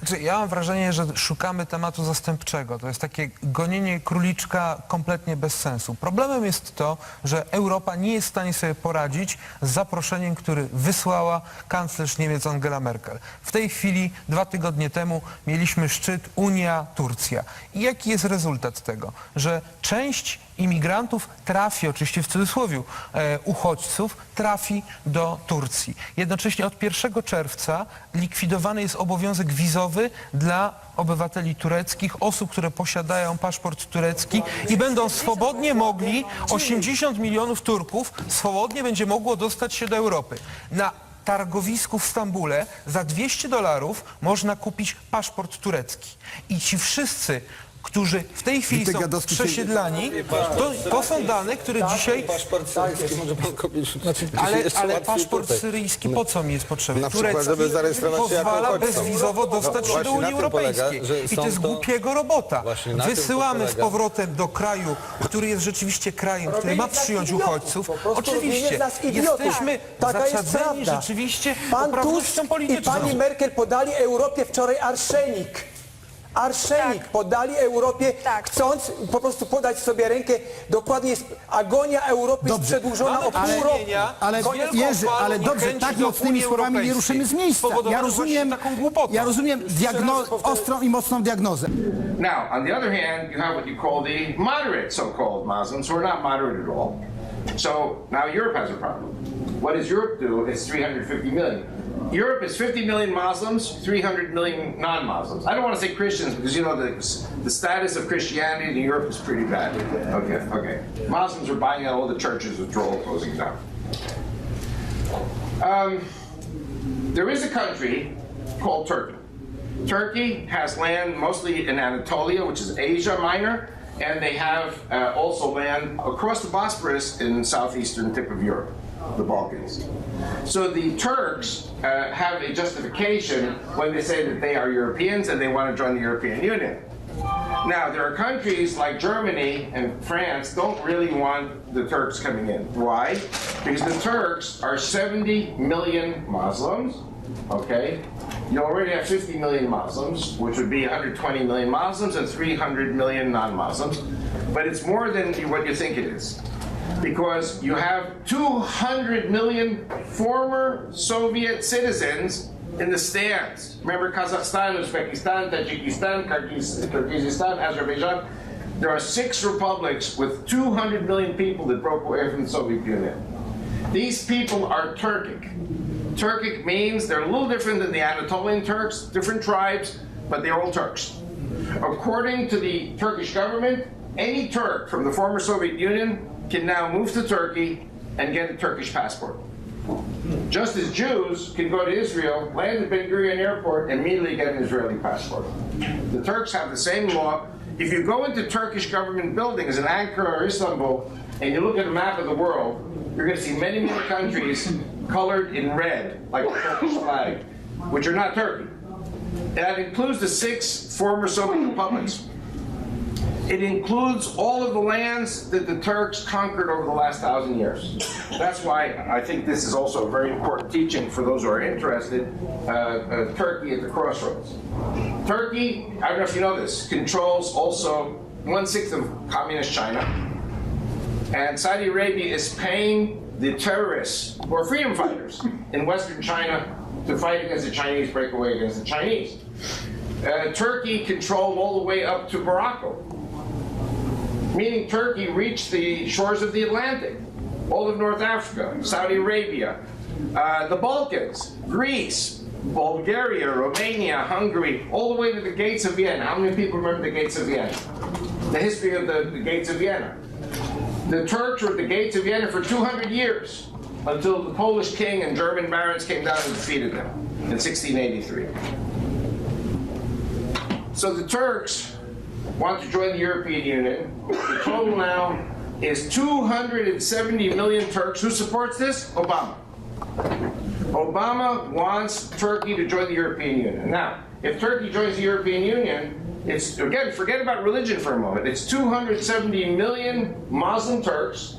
Znaczy, ja mam wrażenie, że szukamy tematu zastępczego. To jest takie gonienie króliczka kompletnie bez sensu. Problemem jest to, że Europa nie jest w stanie sobie poradzić z zaproszeniem, który wysłała kanclerz Niemiec Angela Merkel. W tej chwili, 2 tygodnie temu, mieliśmy szczyt Unia-Turcja. I jaki jest rezultat tego? Że część imigrantów trafi, oczywiście w cudzysłowie, uchodźców, trafi do Turcji. Jednocześnie od 1 czerwca likwidowany jest obowiązek wizowy dla obywateli tureckich, osób, które posiadają paszport turecki i będą swobodnie mogli, 80 milionów Turków swobodnie będzie mogło dostać się do Europy. Na targowisku w Stambule za $200 można kupić paszport turecki. I ci wszyscy, którzy w tej chwili są przesiedlani, to są dane, które dzisiaj... Ale paszport syryjski po co mi jest potrzebny? Turecki pozwala bezwizowo dostać się do Unii Europejskiej. I to jest głupiego robota. Wysyłamy z powrotem do kraju, który jest rzeczywiście krajem, który ma przyjąć uchodźców. Oczywiście, jesteśmy zasadzeni rzeczywiście poprawnością polityczną. I pani Merkel podali Europie wczoraj arszenik. Podali Europie, chcąc po prostu podać sobie rękę. Dokładnie jest agonia Europy jest przedłużona o pół roku. Jerzy, ale dobrze, tak mocnymi słowami nie ruszymy z miejsca. Ja rozumiem ostrą i mocną diagnozę. Now, on the other hand, you have what you call the moderate so-called Muslims who are not moderate at all. So now Europe has a problem. What does Europe do? It's 350 million. Europe is 50 million Muslims, 300 million non-Muslims. I don't want to say Christians because, you know, the status of Christianity in Europe is pretty bad. Okay. Muslims are buying out all the churches with Droll closing down. There is a country called Turkey. Turkey has land mostly in Anatolia, which is Asia Minor, and they have also land across the Bosporus in the southeastern tip of Europe, the Balkans. So the Turks have a justification when they say that they are Europeans and they want to join the European Union. Now, there are countries like Germany and France don't really want the Turks coming in. Why? Because the Turks are 70 million Muslims, okay? You already have 50 million Muslims, which would be 120 million Muslims and 300 million non-Muslims. But it's more than what you think it is. Because you have 200 million former Soviet citizens in the stands. Remember Kazakhstan, Uzbekistan, Tajikistan, Kyrgyzstan, Azerbaijan? There are 6 republics with 200 million people that broke away from the Soviet Union. These people are Turkic. Turkic means they're a little different than the Anatolian Turks, different tribes, but they're all Turks. According to the Turkish government, any Turk from the former Soviet Union can now move to Turkey and get a Turkish passport. Just as Jews can go to Israel, land at Ben Gurion Airport, and immediately get an Israeli passport. The Turks have the same law. If you go into Turkish government buildings in Ankara or Istanbul, and you look at a map of the world, you're going to see many, many countries colored in red, like the Turkish flag, which are not Turkey. That includes the 6 former Soviet republics. It includes all of the lands that the Turks conquered over the last 1,000 years. That's why I think this is also a very important teaching for those who are interested. Turkey at the crossroads. Turkey, I don't know if you know this, controls also 1/6 of communist China. And Saudi Arabia is paying the terrorists who are freedom fighters in Western China to fight against the Chinese, break away against the Chinese. Turkey controlled all the way up to Morocco, meaning Turkey reached the shores of the Atlantic, all of North Africa, Saudi Arabia, the Balkans, Greece, Bulgaria, Romania, Hungary, all the way to the gates of Vienna. How many people remember the gates of Vienna? The history of the gates of Vienna. The Turks were at the gates of Vienna for 200 years, until the Polish king and German barons came down and defeated them in 1683. So the Turks want to join the European Union. The total now is 270 million Turks. Who supports this? Obama. Obama wants Turkey to join the European Union. Now, if Turkey joins the European Union, it's, again, forget about religion for a moment. It's 270 million Muslim Turks,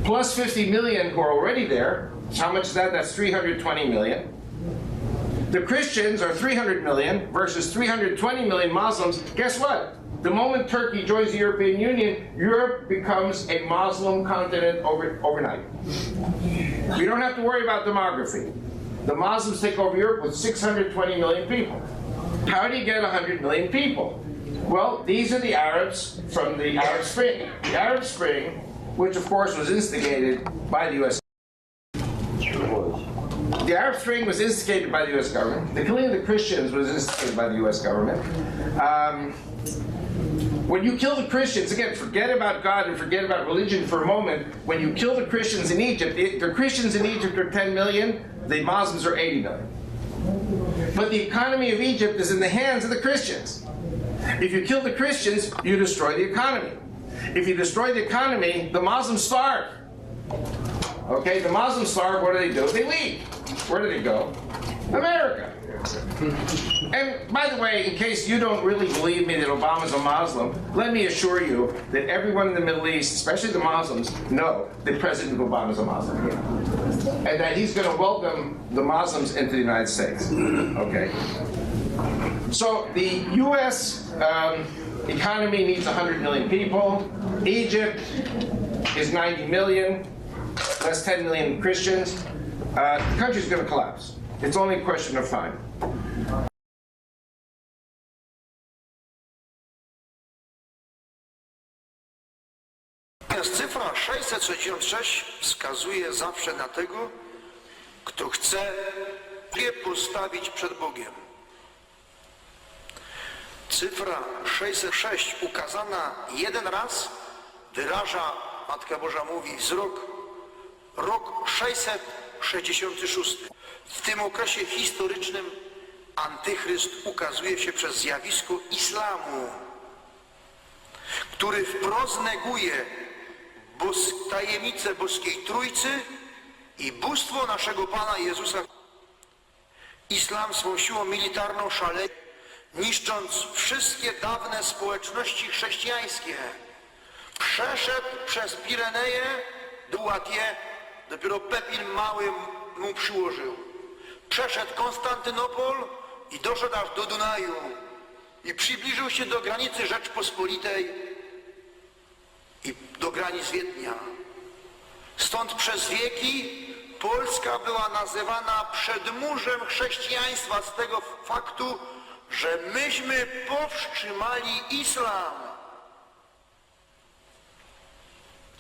plus 50 million who are already there. So how much is that? That's 320 million. The Christians are 300 million versus 320 million Muslims. Guess what? The moment Turkey joins the European Union, Europe becomes a Muslim continent overnight. You don't have to worry about demography. The Muslims take over Europe with 620 million people. How do you get 100 million people? Well, these are the Arabs from the Arab Spring. The Arab Spring, which of course was instigated by the U.S. The Arab Spring was instigated by the U.S. government. The killing of the Christians was instigated by the U.S. government. When you kill the Christians, again, forget about God and forget about religion for a moment. When you kill the Christians in Egypt, the Christians in Egypt are 10 million, the Muslims are 80 million. But the economy of Egypt is in the hands of the Christians. If you kill the Christians, you destroy the economy. If you destroy the economy, the Muslims starve. Okay, the Muslims starve, what do? They leave. Where do they go? America. And by the way, in case you don't really believe me that Obama's a Muslim, let me assure you that everyone in the Middle East, especially the Muslims, know that President Obama's a Muslim. And that he's going to welcome the Muslims into the United States. Okay. So the U.S. Economy needs 100 million people. Egypt is 90 million. That's 10 million Christians. The country's going to collapse. It's only a question of time. Cyfra 666 wskazuje zawsze na tego, kto chce je postawić przed Bogiem. Cyfra 606 ukazana jeden raz wyraża, Matka Boża mówi, wzrok, rok 666. W tym okresie historycznym antychryst ukazuje się przez zjawisko islamu, który wprost neguje tajemnicę boskiej Trójcy i bóstwo naszego Pana Jezusa. Islam swą siłą militarną szaleje, niszcząc wszystkie dawne społeczności chrześcijańskie. Przeszedł przez Pireneje do Łatie, dopiero Pepin mały mu przyłożył. Przeszedł Konstantynopol i doszedł aż do Dunaju i przybliżył się do granicy Rzeczpospolitej i do granic Wiednia. Stąd przez wieki Polska była nazywana przedmurzem chrześcijaństwa z tego faktu, że myśmy powstrzymali islam.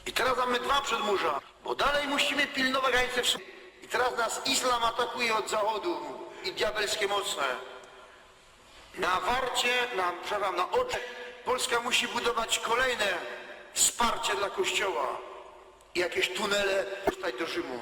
I teraz mamy dwa przedmurza, bo dalej musimy pilnować granice wschodnie. I teraz nas islam atakuje od zachodu i diabelskie mocne. Na warcie, na oczy Polska musi budować kolejne wsparcie dla Kościoła i jakieś tunele dostać do Rzymu.